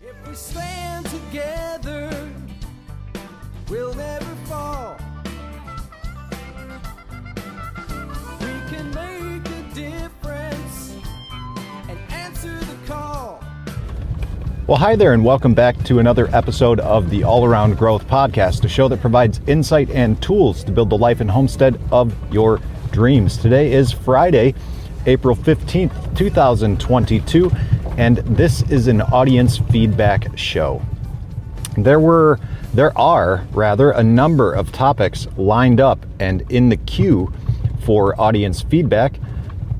If we stand together, we'll never fall. We can make a difference and answer the call. Well, hi there, and welcome back to another episode of the All Around Growth Podcast, a show that provides insight and tools to build the life and homestead of your dreams. Today is Friday, April 15th, 2022, and this is an audience feedback show. There are a number of topics lined up and in the queue for audience feedback,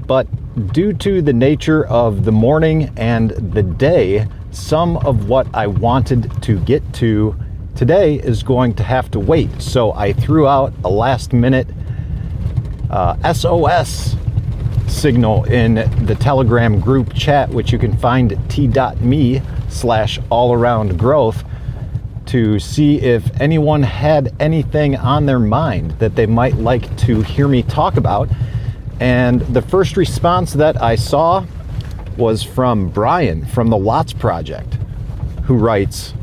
but due to the nature of the morning and the day, some of what I wanted to get to today is going to have to wait. So I threw out a last minute SOS signal in the Telegram group chat, which you can find at t.me/allaroundgrowth, to see if anyone had anything on their mind that they might like to hear me talk about. And the first response that I saw was from Brian from the Lots Project, who writes,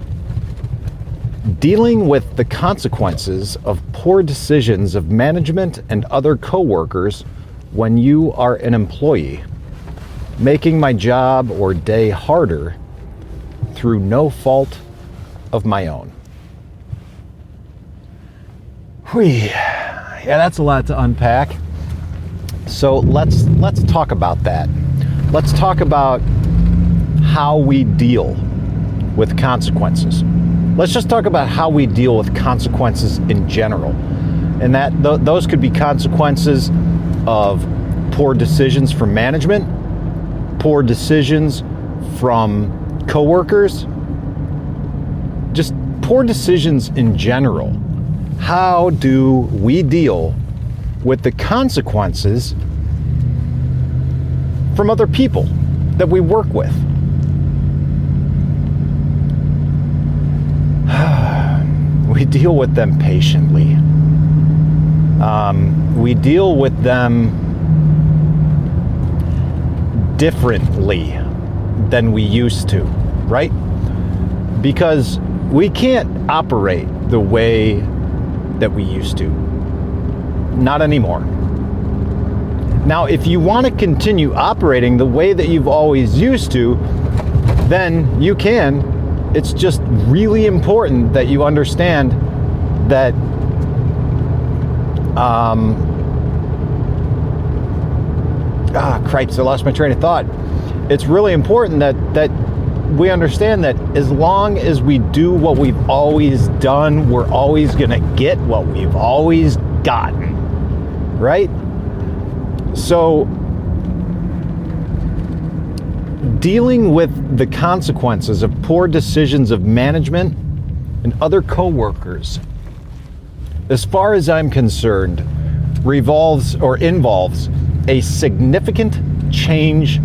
"Dealing with the consequences of poor decisions of management and other coworkers when you are an employee, making my job or day harder through no fault of my own." Yeah, that's a lot to unpack. So let's talk about that. Let's talk about how we deal with consequences. Let's just talk about how we deal with consequences in general. And that those could be consequences of poor decisions from management, poor decisions from coworkers, just poor decisions in general. How do we deal with the consequences from other people that we work with? We deal with them patiently. We deal with them differently than we used to, right? Because we can't operate the way that we used to. Not anymore. Now, if you want to continue operating the way that you've always used to, then you can. It's just really important that you understand that cripes, I lost my train of thought. It's really important that we understand that as long as we do what we've always done, we're always going to get what we've always gotten, right? So dealing with the consequences of poor decisions of management and other coworkers, as far as I'm concerned, involves a significant change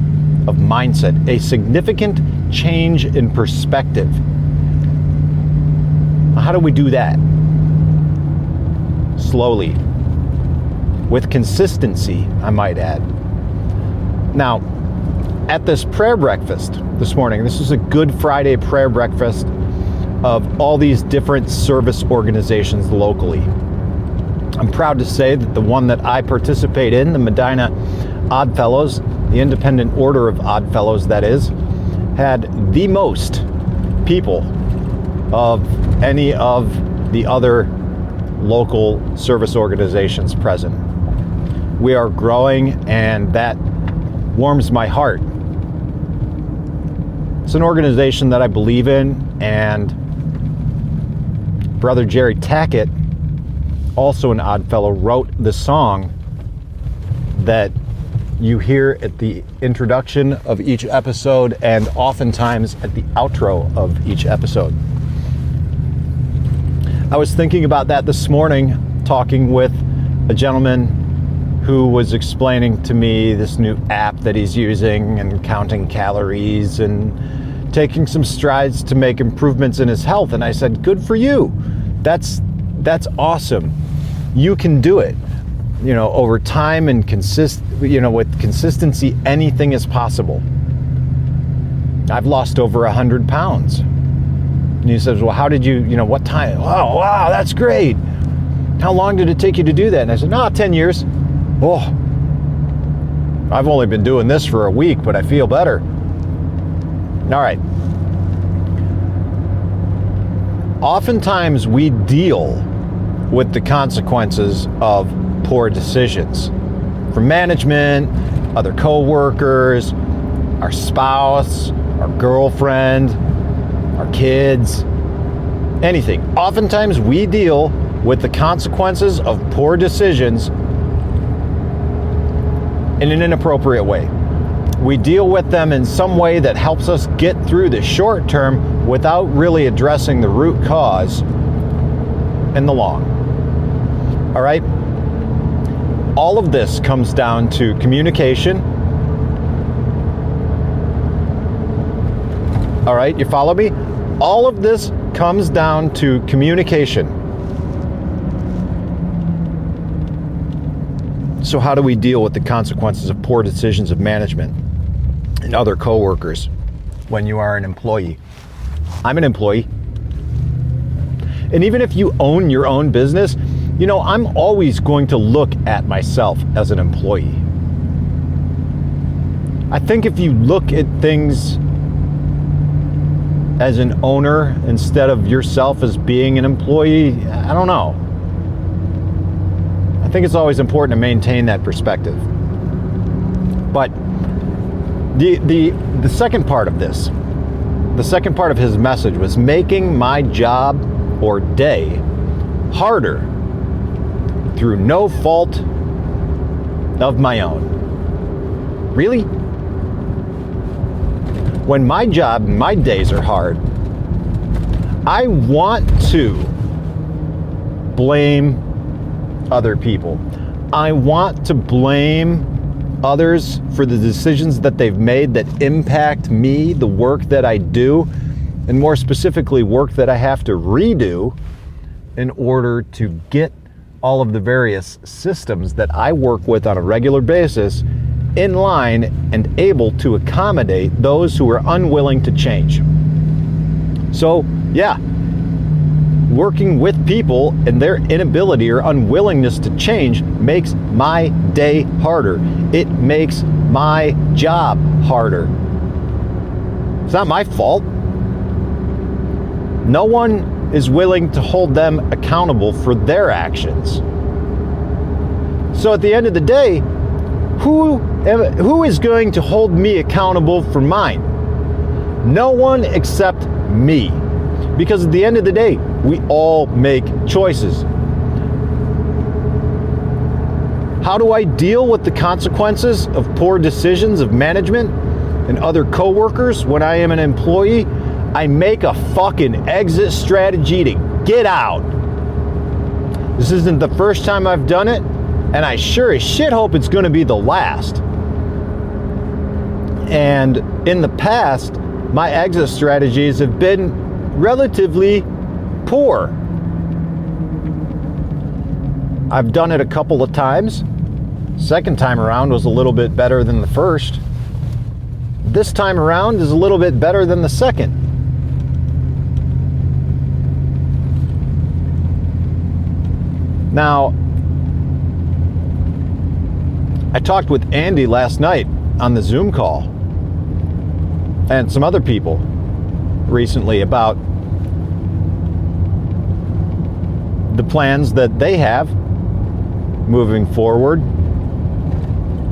of mindset, a significant change in perspective. How do we do that? Slowly, with consistency, I might add. Now, at this prayer breakfast this morning, this was a Good Friday prayer breakfast of all these different service organizations locally. I'm proud to say that the one that I participate in, the Medina Odd Fellows, the Independent Order of Odd Fellows, that is, had the most people of any of the other local service organizations present. We are growing, and that warms my heart. It's an organization that I believe in, and Brother Jerry Tackett, also an Odd Fellow, wrote the song that you hear at the introduction of each episode and oftentimes at the outro of each episode. I was thinking about that this morning, talking with a gentleman who was explaining to me this new app that he's using and counting calories and taking some strides to make improvements in his health. And I said, good for you. That's awesome. You can do it. You know, over time and with consistency, anything is possible. I've lost over 100 pounds. And he says, well, how did you, what time? Oh, wow, that's great. How long did it take you to do that? And I said, no, 10 years. Oh, I've only been doing this for a week, but I feel better. All right. Oftentimes we deal with the consequences of poor decisions from management, other coworkers, our spouse, our girlfriend, our kids, anything. Oftentimes we deal with the consequences of poor decisions in an inappropriate way. We deal with them in some way that helps us get through the short term without really addressing the root cause in the long. All right? All of this comes down to communication. All right, you follow me? All of this comes down to communication. So how do we deal with the consequences of poor decisions of management and other coworkers when you are an employee? I'm an employee. And even if you own your own business, I'm always going to look at myself as an employee. I think if you look at things as an owner instead of yourself as being an employee, I don't know. I think it's always important to maintain that perspective. But the second part of this, the second part of his message was making my job or day harder through no fault of my own. Really? When my job and my days are hard, I want to blame other people. I want to blame others for the decisions that they've made that impact me, the work that I do, and more specifically, work that I have to redo in order to get all of the various systems that I work with on a regular basis in line and able to accommodate those who are unwilling to change. So, yeah, working with people and their inability or unwillingness to change makes my day harder. It makes my job harder. It's not my fault. No one is willing to hold them accountable for their actions. So at the end of the day, who is going to hold me accountable for mine? No one except me. Because at the end of the day, we all make choices. How do I deal with the consequences of poor decisions of management and other coworkers when I am an employee? I make a fucking exit strategy to get out. This isn't the first time I've done it, and I sure as shit hope it's going to be the last. And in the past, my exit strategies have been relatively poor. I've done it a couple of times. Second time around was a little bit better than the first. This time around is a little bit better than the second. Now, I talked with Andy last night on the Zoom call and some other people recently about the plans that they have moving forward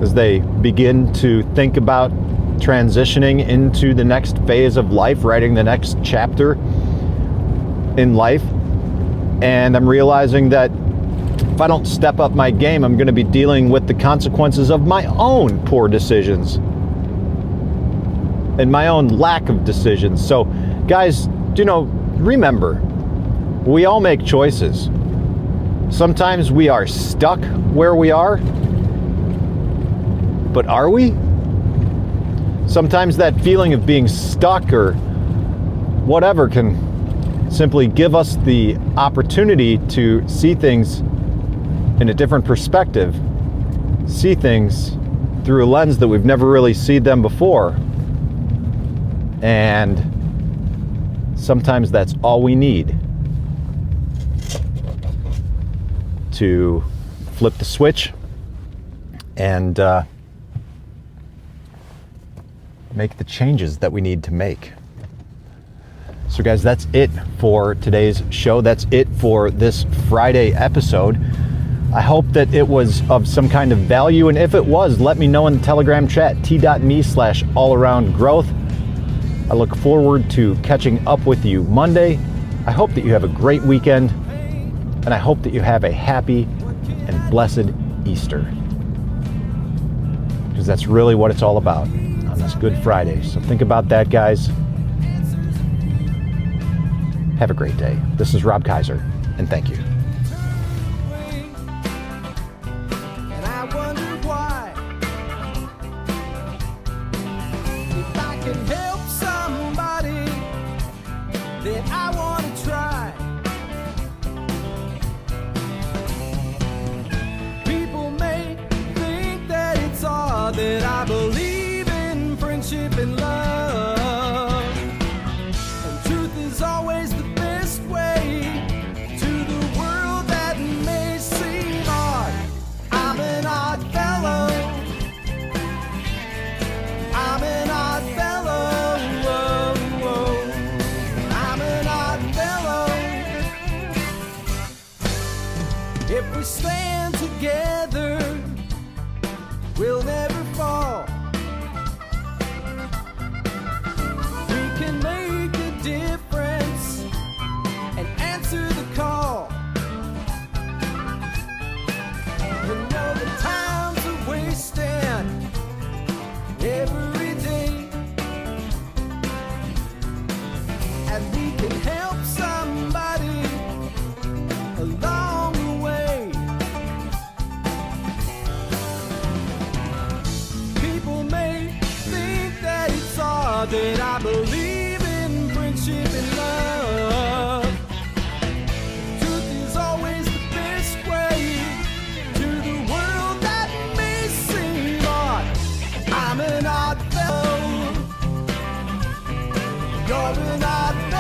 as they begin to think about transitioning into the next phase of life, writing the next chapter in life. And I'm realizing that if I don't step up my game, I'm going to be dealing with the consequences of my own poor decisions and my own lack of decisions. So, guys, remember, we all make choices. Sometimes we are stuck where we are, but are we? Sometimes that feeling of being stuck or whatever can simply give us the opportunity to see things in a different perspective, see things through a lens that we've never really seen them before, And sometimes that's all we need to flip the switch and make the changes that we need to make. So guys, that's it for today's show. That's it for this Friday episode. I hope that it was of some kind of value, and if it was, let me know in the Telegram chat, t.me/allaroundgrowth. I look forward to catching up with you Monday. I hope that you have a great weekend, and I hope that you have a happy and blessed Easter, because that's really what it's all about on this Good Friday. So think about that, guys. Have a great day. This is Rob Kaiser, and thank you. And I wonder why. If I can help somebody, then I want to try. People may think that it's odd that I believe in friendship and love. And truth is always the best way to the world that may seem odd. I'm an odd fellow. I'm an odd fellow. Whoa, whoa. I'm an odd fellow. If we stand together, we'll never fall. We can make a difference and answer the call. You know the times are wasting every day, and we can help somebody along the way. People may think that it's odd that I believe in friendship and love. Truth is always the best way to the world that may seem odd. I'm an odd fellow. You're an odd fellow.